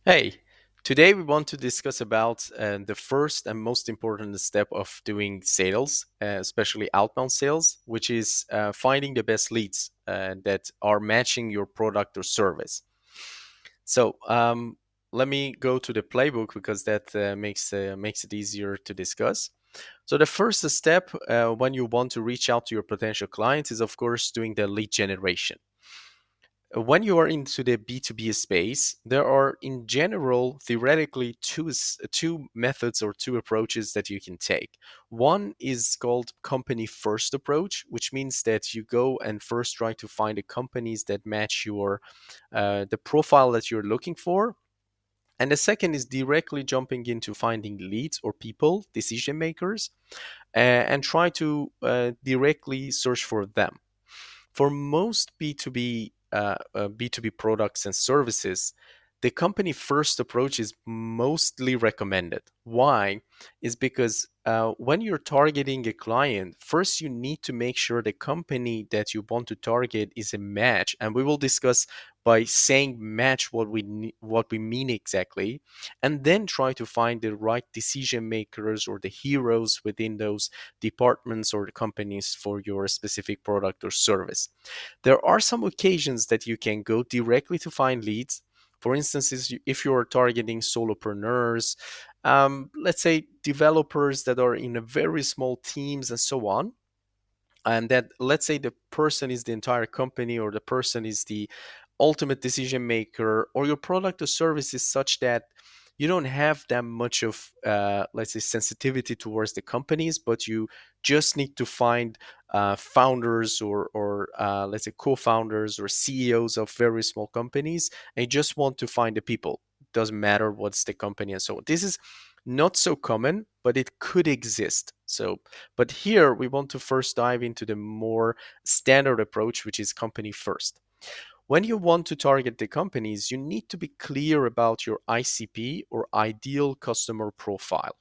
Hey, today we want to discuss about the first and most important step of doing sales, especially outbound sales, which is finding the best leads that are matching your product or service. So let me go to the playbook because that makes it easier to discuss. So the first step when you want to reach out to your potential clients is, of course, doing the lead generation. When you are into the B2B space, there are in general, theoretically, two methods or two approaches that you can take. One is called company first approach, which means that you go and first try to find the companies that match your the profile that you're looking for. And the second is directly jumping into finding leads or people, decision makers, and try to directly search for them. For most B2B products and services, the company first approach is mostly recommended. Why? Is because when you're targeting a client, first you need to make sure the company that you want to target is a match, and we will discuss by saying match what we mean exactly, and then try to find the right decision makers or the heroes within those departments or the companies for your specific product or service. There are some occasions that you can go directly to find leads. For instance, if you're targeting solopreneurs, let's say developers that are in a very small teams and so on, and that let's say the person is the entire company or the person is the ultimate decision maker, or your product or service is such that you don't have that much of let's say sensitivity towards the companies, but you just need to find founders or let's say co-founders or CEOs of very small companies, and you just want to find the people. Doesn't matter what's the company and so on. This is not so common, but it could exist. But here we want to first dive into the more standard approach, which is company first. When you want to target the companies, you need to be clear about your ICP or ideal customer profile.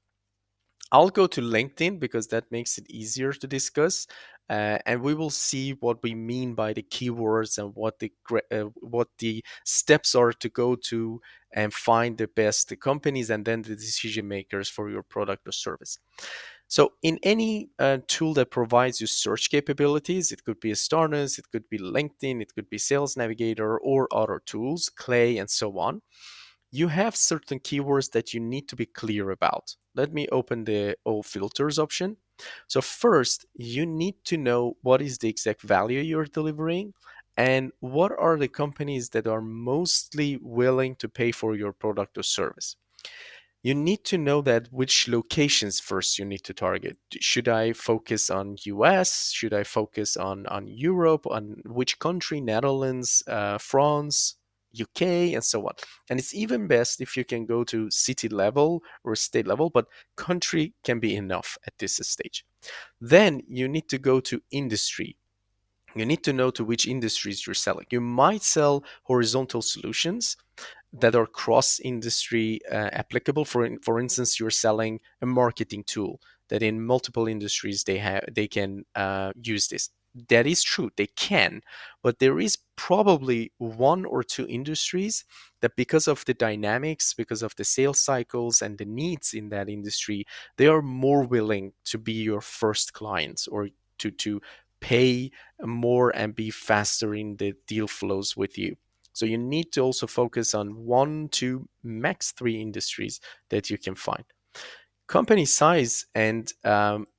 I'll go to LinkedIn because that makes it easier to discuss, and we will see what we mean by the keywords and what the steps are to go to and find the best companies and then the decision makers for your product or service. So, in any tool that provides you search capabilities, it could be a Starnus, it could be LinkedIn, it could be Sales Navigator or other tools, Clay, and so on. You have certain keywords that you need to be clear about. Let me open the all filters option. So, first, you need to know what is the exact value you're delivering and what are the companies that are mostly willing to pay for your product or service. You need to know that which locations first you need to target. Should I focus on US? Should I focus on Europe? On which country? Netherlands, France, UK, and so on. And it's even best if you can go to city level or state level, but country can be enough at this stage. Then you need to go to industry. You need to know to which industries you're selling. You might sell horizontal solutions that are cross industry applicable. For instance, you're selling a marketing tool that in multiple industries they can use this. That is true, they can, but there is probably one or two industries that, because of the dynamics, because of the sales cycles and the needs in that industry, they are more willing to be your first clients or to pay more and be faster in the deal flows with you. So you need to also focus on one, two, max three industries that you can find. Company size and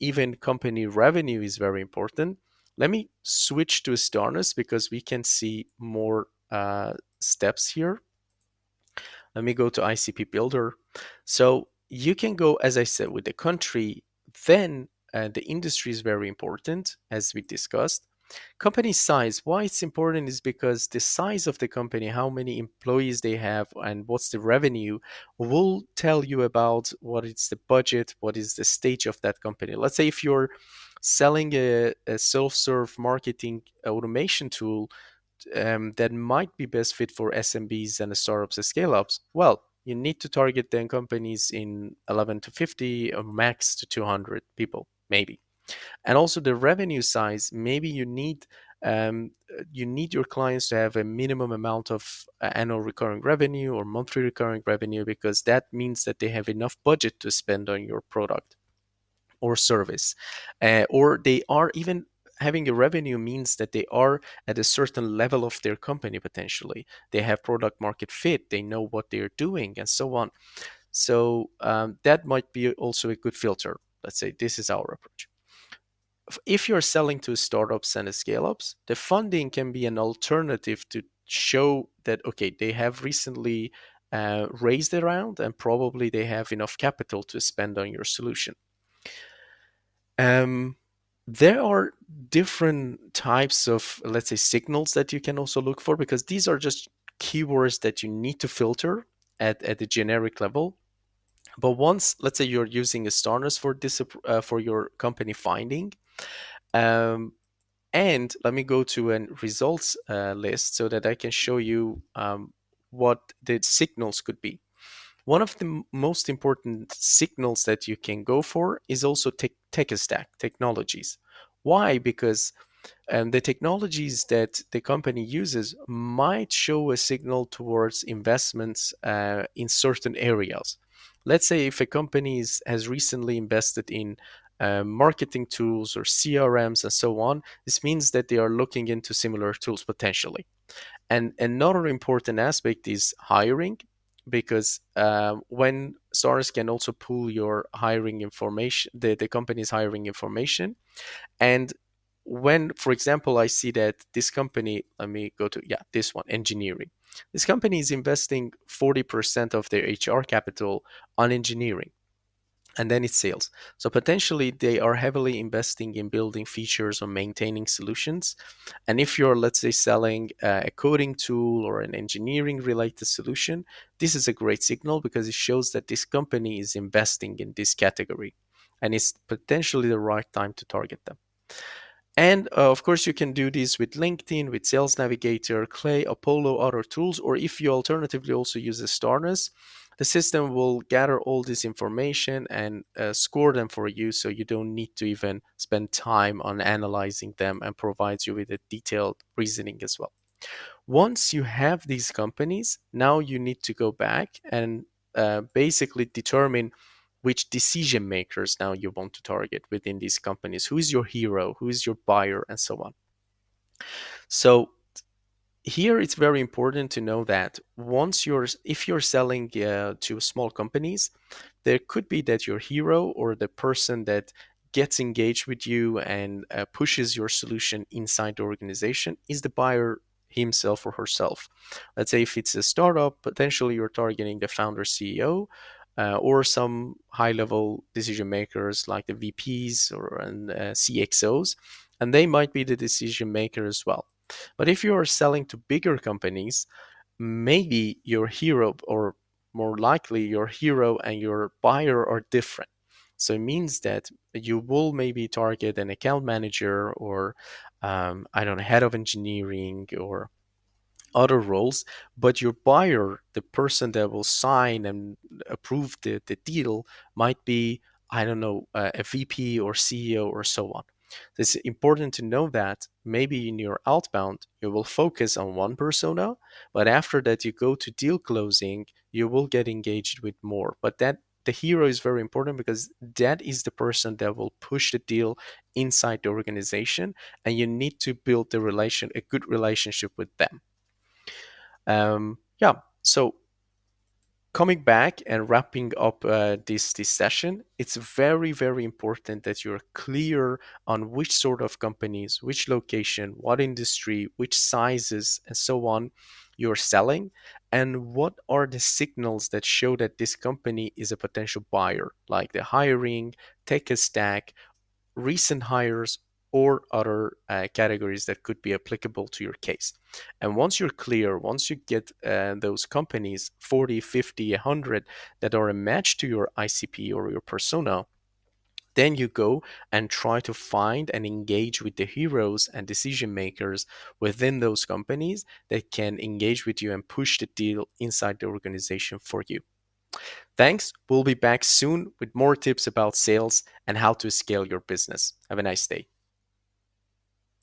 even company revenue is very important. Let me switch to Starnus because we can see more steps here. Let me go to ICP Builder. So you can go, as I said, with the country, then the industry is very important, as we discussed. Company size, why it's important is because the size of the company, how many employees they have, and what's the revenue will tell you about what is the budget, what is the stage of that company. Let's say if you're selling a self-serve marketing automation tool that might be best fit for SMBs and startups and scale ups, well, you need to target then companies in 11 to 50 or max to 200 people, maybe. And also the revenue size, maybe you need You need your clients to have a minimum amount of annual recurring revenue or monthly recurring revenue, because that means that they have enough budget to spend on your product or service. Or they are even having a revenue means that they are at a certain level of their company. Potentially they have product market fit, they know what they're doing, and so on. So that might be also a good filter. Let's say this is our approach. If you're selling to startups and scale ups, the funding can be an alternative to show that, okay, they have recently raised a round and probably they have enough capital to spend on your solution. um, there are different types of, let's say, signals that you can also look for, because these are just keywords that you need to filter at the generic level. But once, let's say, you're using a Starnus for this for your company finding, um, and let me go to a results list so that I can show you what the signals could be. One of the most important signals that you can go for is also tech stack technologies. Why? Because the technologies that the company uses might show a signal towards investments in certain areas. Let's say if a company has recently invested in marketing tools or CRMs and so on, this means that they are looking into similar tools potentially. And another important aspect is hiring, because when stars can also pull your hiring information, the company's hiring information. And when, for example, I see that this company, let me go to, yeah, this one, engineering. This company is investing 40% of their HR capital on engineering, and then it's sales. So potentially they are heavily investing in building features or maintaining solutions. And if you're, let's say, selling a coding tool or an engineering related solution, this is a great signal because it shows that this company is investing in this category and it's potentially the right time to target them. And of course, you can do this with LinkedIn, with Sales Navigator, Clay, Apollo, other tools, or if you alternatively also use a Starnus, the system will gather all this information and score them for you, so you don't need to even spend time on analyzing them, and provides you with a detailed reasoning as well. Once you have these companies, now you need to go back and basically determine which decision makers now you want to target within these companies. Who is your hero? Who is your buyer? And so on. So here it's very important to know that once if you're selling to small companies, there could be that your hero or the person that gets engaged with you and pushes your solution inside the organization is the buyer himself or herself. Let's say if it's a startup, potentially you're targeting the founder CEO, or some high level decision makers like the VPs or CXOs, and they might be the decision maker as well. But if you are selling to bigger companies, maybe your hero, or more likely your hero and your buyer, are different. So it means that you will maybe target an account manager or I don't know, head of engineering or other roles, but your buyer, the person that will sign and approve the deal, might be, I don't know, a VP or CEO or so on. It's important to know that maybe in your outbound, you will focus on one persona, but after that, you go to deal closing, you will get engaged with more. But that the hero is very important because that is the person that will push the deal inside the organization, and you need to build a good relationship with them. Yeah. So coming back and wrapping up this session, it's very important that you're clear on which sort of companies, which location, what industry, which sizes, and so on you're selling, and what are the signals that show that this company is a potential buyer, like the hiring, tech stack, recent hires, or other categories that could be applicable to your case. And once you're clear, once you get those companies 40, 50, 100 that are a match to your ICP or your persona, then you go and try to find and engage with the heroes and decision makers within those companies that can engage with you and push the deal inside the organization for you. Thanks. We'll be back soon with more tips about sales and how to scale your business. Have a nice day.